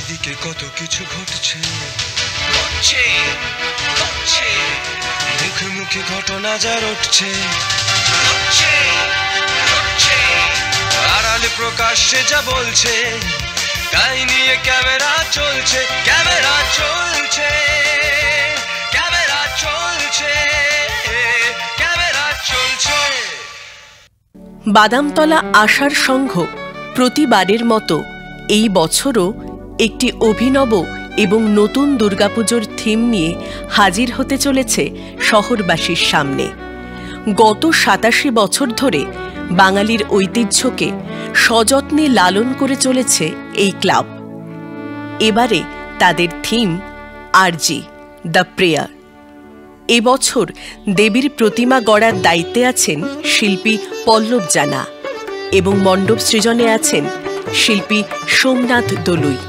চারিদিকে কত কিছু ঘটছে, মুখে মুখে ঘটনা যার উঠছে, আড়ালে প্রকাশ্যে যা বলছে, তাই নিয়ে ক্যামেরা চলছে, ক্যামেরা চলছে, ক্যামেরা চলছে, ক্যামেরা চলছে। বাদামতলা আশার সংঘ প্রতিবারের মতো এই বছরও একটি অভিনব এবং নতুন দুর্গাপুজোর থিম নিয়ে হাজির হতে চলেছে শহরবাসীর সামনে। গত ৮৭ বছর ধরে বাঙালির ঐতিহ্যকে সযত্নে লালন করে চলেছে এই ক্লাব। এবারে তাদের থিম আরজি দ্য প্রেয়ার। এবছর দেবীর প্রতিমা গড়ার দায়িত্বে আছেন শিল্পী পল্লব জানা এবং মণ্ডপ সৃজনে আছেন শিল্পী সোমনাথ দলুই।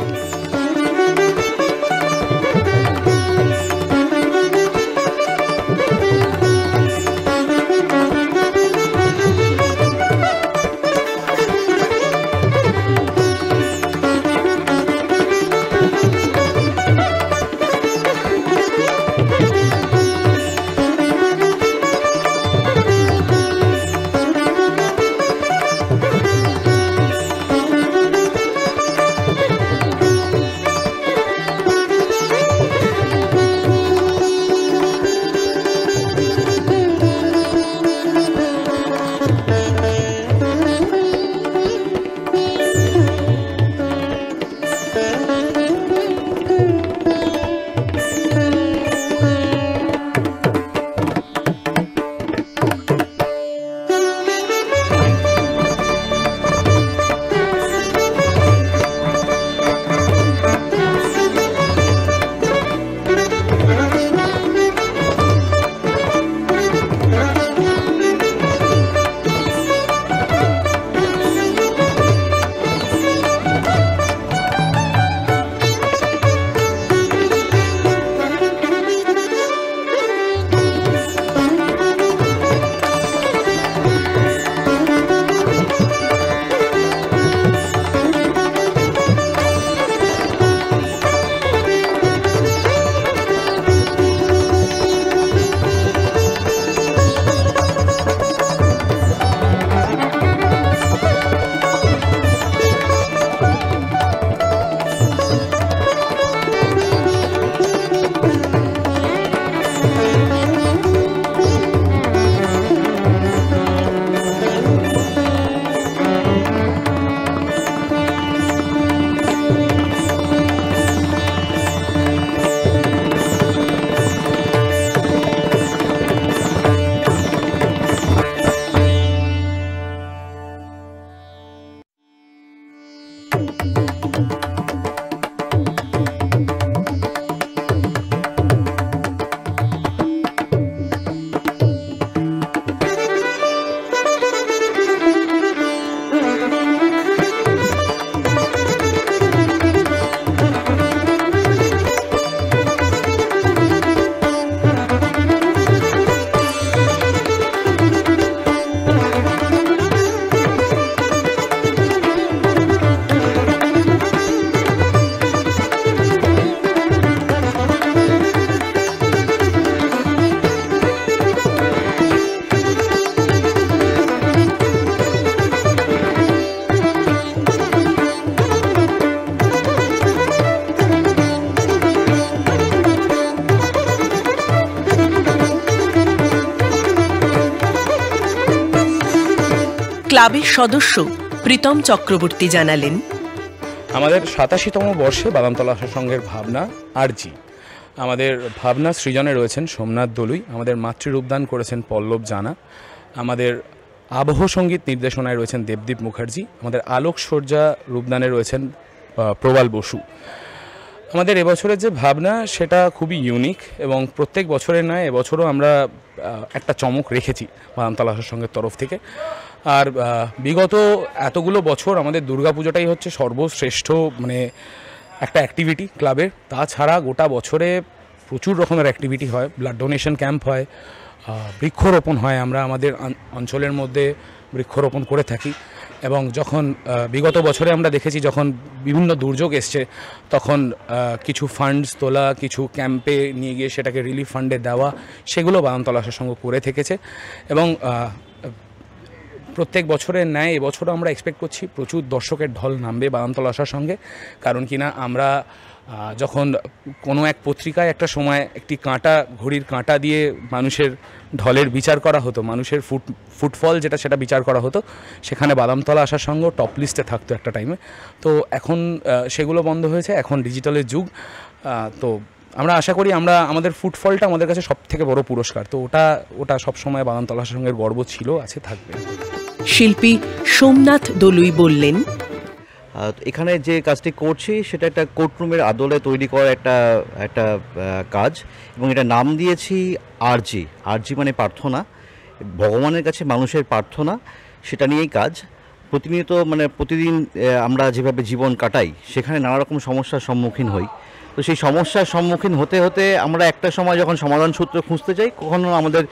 ক্লাবের সদস্য প্রীতম চক্রবর্তী জানালেন, আমাদের ৮৭তম বর্ষে বাদামতলা আশা সংঘের ভাবনা আরজি। আমাদের ভাবনা সৃজনে রয়েছেন সোমনাথ দলুই, আমাদের মাতৃরূপদান করেছেন পল্লব জানা, আমাদের আবহ সঙ্গীত নির্দেশনায় রয়েছেন দেবদীপ মুখার্জি, আমাদের আলোকসজ্জা রূপদানে রয়েছেন প্রবাল বসু। আমাদের এবছরের যে ভাবনা সেটা খুবই ইউনিক এবং প্রত্যেক বছরের নয় এবছরও আমরা একটা চমক রেখেছি বাদামতলা আশা সংঘের তরফ থেকে। আর বিগত এতগুলো বছর আমাদের দুর্গাপুজোটাই হচ্ছে সর্বশ্রেষ্ঠ একটা অ্যাক্টিভিটি ক্লাবের। তাছাড়া গোটা বছরে প্রচুর রকমের অ্যাক্টিভিটি হয়, ব্লাড ডোনেশন ক্যাম্প হয়, বৃক্ষরোপণ হয়, আমরা আমাদের অঞ্চলের মধ্যে বৃক্ষরোপণ করে থাকি। এবং যখন বিগত বছরে আমরা দেখেছি যখন বিভিন্ন দুর্যোগ এসছে তখন কিছু ফান্ডস তোলা, কিছু ক্যাম্পে নিয়ে গিয়ে সেটাকে রিলিফ ফান্ডে দেওয়া, সেগুলো বাদামতলা আশার সঙ্গ করে থেকেছে। এবং প্রত্যেক বছরের ন্যায় এবছরও আমরা এক্সপেক্ট করছি প্রচুর দর্শকের ঢল নামবে বাদামতলা আশার সঙ্গে। কারণ কিনা আমরা যখন কোনো এক পত্রিকায় একটা সময় একটি কাঁটা, ঘড়ির কাঁটা দিয়ে মানুষের ঢলের বিচার করা হতো, মানুষের ফুটফল যেটা সেটা বিচার করা হতো, সেখানে বাদামতলা আসার সঙ্গে টপ লিস্টে থাকতো একটা টাইমে। তো এখন সেগুলো বন্ধ হয়েছে, এখন ডিজিটালের যুগ। তো আমরা আশা করি আমাদের ফুটফলটা আমাদের কাছে সব থেকে বড় পুরস্কার। তো ওটা সবসময় বাদামতলা আসার সঙ্গে গর্ব ছিল, আছে, থাকবে। শিল্পী সোমনাথ দলুই বললেন, এখানে যে কাজটি করছি সেটা একটা কোর্টরুমের আদলে তৈরি করা একটা কাজ, এবং এটা নাম দিয়েছি আরজি। আরজি মানে প্রার্থনা, ভগবানের কাছে মানুষের প্রার্থনা, সেটা নিয়েই কাজ। প্রতিনিয়ত প্রতিদিন আমরা যেভাবে জীবন কাটাই সেখানে নানা রকম সমস্যার সম্মুখীন হই। তো সেই সমস্যার সম্মুখীন হতে হতে আমরা একটা সময় যখন সমাধান সূত্র খুঁজতে যাই, কখনো আমাদের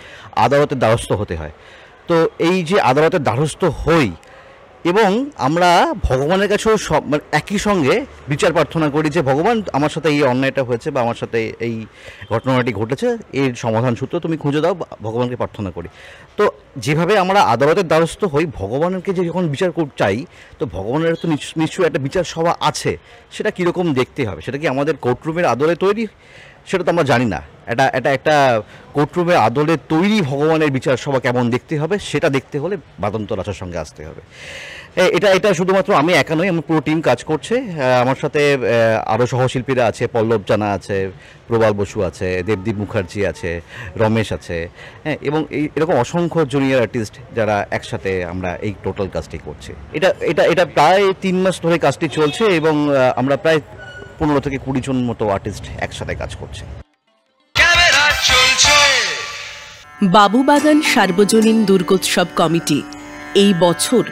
আদালতের দ্বারস্থ হতে হয়। তো এই যে আদালতের দ্বারস্থ হই এবং আমরা ভগবানের কাছেও সব একই সঙ্গে বিচার প্রার্থনা করি যে ভগবান, আমার সাথে এই অন্যায়টা হয়েছে বা আমার সাথে এই ঘটনাটি ঘটেছে, এর সমাধান সূত্র তুমি খুঁজে দাও, ভগবানকে প্রার্থনা করি। তো যেভাবে আমরা আদালতের দ্বারস্থ হই, ভগবানকে যে যখন বিচার চাই, তো ভগবানের তো নিশ্চয়ই একটা বিচার সভা আছে, সেটা কীরকম দেখতে হবে, সেটা কি আমাদের কোর্টরুমের আদলে তৈরি, সেটা তো আমরা জানি না। একটা কোর্টরুমের আদলে তৈরি ভগবানের বিচার সভা কেমন দেখতে হবে, সেটা দেখতে হলে বাদামতলা আশার সঙ্গে আসতে হবে। এটা শুধুমাত্র আমি একা নই, আমার পুরো টিম কাজ করছে। আমার সাথে আরও সহশিল্পীরা আছে, পল্লব জানা আছে, প্রবাল বসু আছে, দেবদীপ মুখার্জি আছে, রমেশ আছে, হ্যাঁ, এবং এরকম অসংখ্য জুনিয়র আর্টিস্ট যারা একসাথে আমরা এই টোটাল কাজটি করছি। এটা প্রায় 3 মাস ধরে কাজটি চলছে এবং আমরা প্রায় 15 থেকে 20 জন মতো আর্টিস্ট একসাথে কাজ করছে। বাবুবাগান সার্বজনীন দুর্গোৎসব কমিটি এই বছর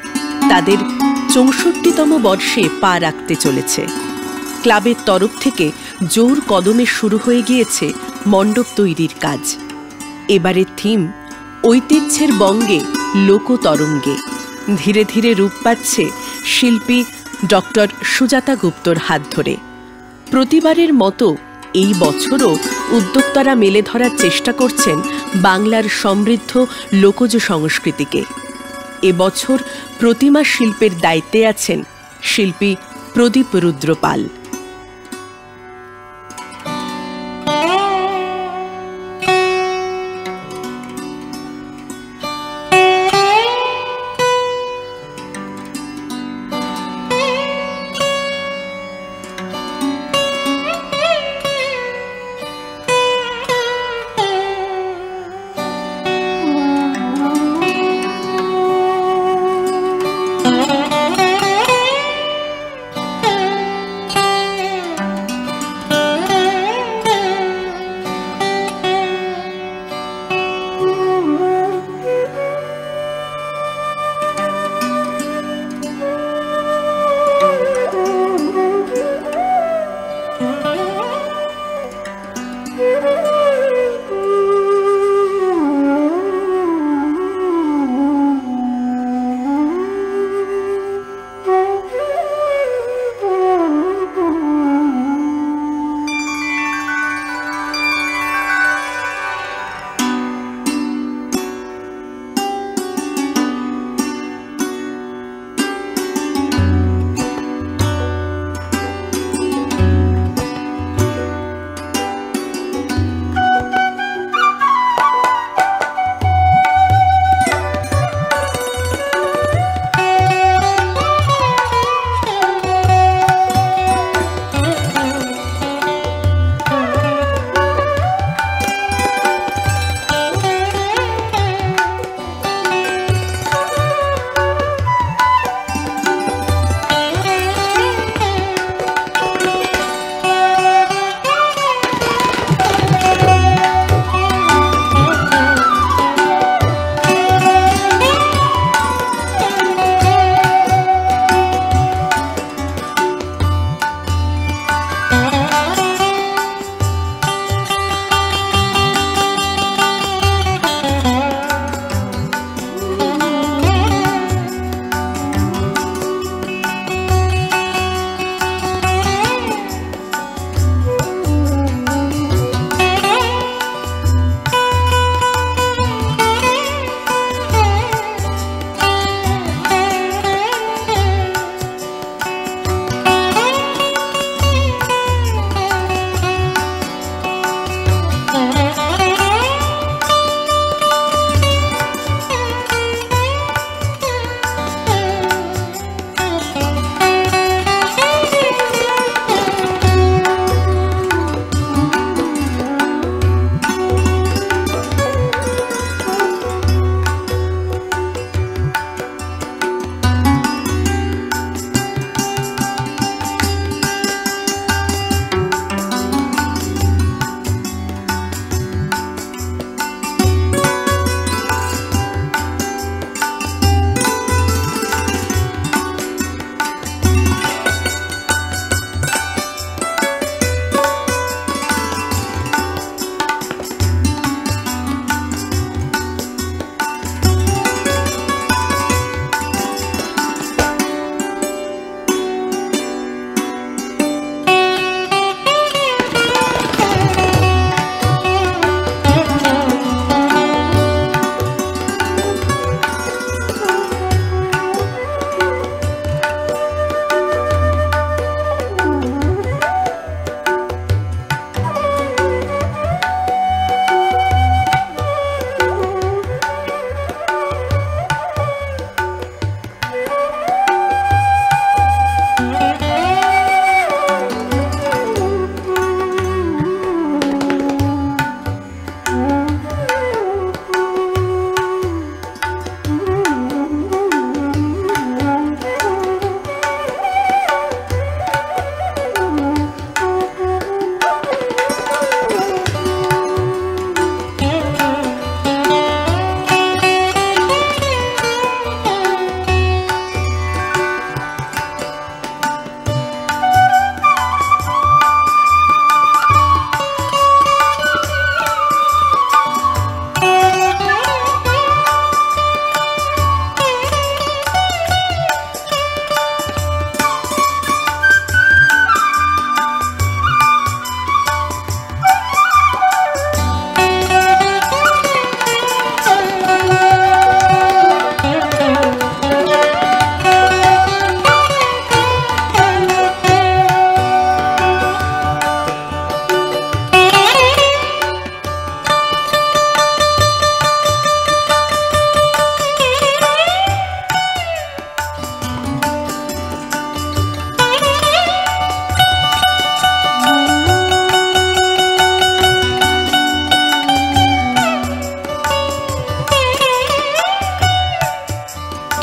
তাদের 64তম বর্ষে পা রাখতে চলেছে। ক্লাবের তরফ থেকে জোর কদমে শুরু হয়ে গিয়েছে মণ্ডপ তৈরির কাজ। এবারের থিম ঐতিহ্যের বঙ্গে লোকতরঙ্গে। ধীরে ধীরে রূপ পাচ্ছে শিল্পী ডক্টর সুজাতা গুপ্তর হাত ধরে। প্রতিবারের মতো এই বছরও উদ্যোক্তারা মেলে ধরার চেষ্টা করছেন বাংলার সমৃদ্ধ লোকজ সংস্কৃতিকে। এবছর প্রতিমা শিল্পের দায়িত্বে আছেন শিল্পী প্রদীপ রুদ্র পাল।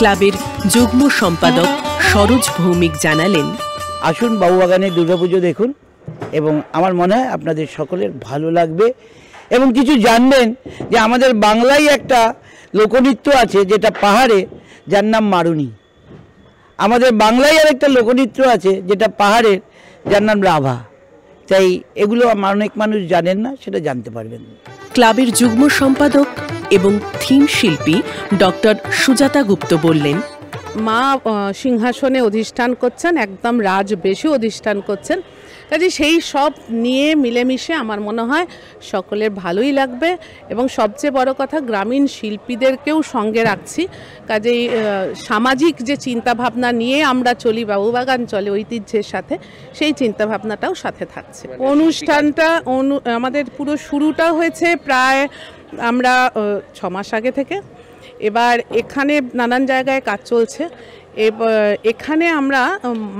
ক্লাবের যুগ্ম সম্পাদক সরোজ ভৌমিক জানালেন, আসুন বাবুবাগানে দুর্গাপুজো দেখুন এবং আমার মনে হয় আপনাদের সকলের ভালো লাগবে এবং কিছু জানবেন যে আমাদের বাংলায় একটা লোকনৃত্য আছে যেটা পাহাড়ে, যার নাম মারুনি। আমাদের বাংলায় আর একটা লোকনৃত্য আছে যেটা পাহাড়ের, যার নাম রাভা। তাই এগুলো অনেক মানুষ জানেন না, সেটা জানতে পারবেন। ক্লাবের যুগ্ম সম্পাদক এবং থিম শিল্পী ডক্টর সুজাতা গুপ্ত বললেন, মা সিংহাসনে অধিষ্ঠান করছেন, একদম রাজবেশে অধিষ্ঠান করছেন। কাজে সেই সব নিয়ে মিলেমিশে আমার মনে হয় সকলের ভালোই লাগবে এবং সবচেয়ে বড় কথা গ্রামীণ শিল্পীদেরকেও সঙ্গে রাখছি। কাজেই সামাজিক যে চিন্তাভাবনা নিয়ে আমরা চলি, বাবুবাগান চলে ঐতিহ্যের সাথে, সেই চিন্তাভাবনাটাও সাথে থাকছে। অনুষ্ঠানটা আমাদের পুরো শুরুটা হয়েছে প্রায় আমরা 6 মাস আগে থেকে। এবার এখানে নানান জায়গায় কাজ চলছে। এখানে আমরা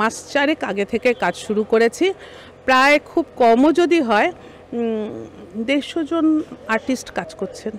মাস 4 আগে থেকে কাজ শুরু করেছি। প্রায় খুব কমও যদি হয় 150 জন আর্টিস্ট কাজ করছেন।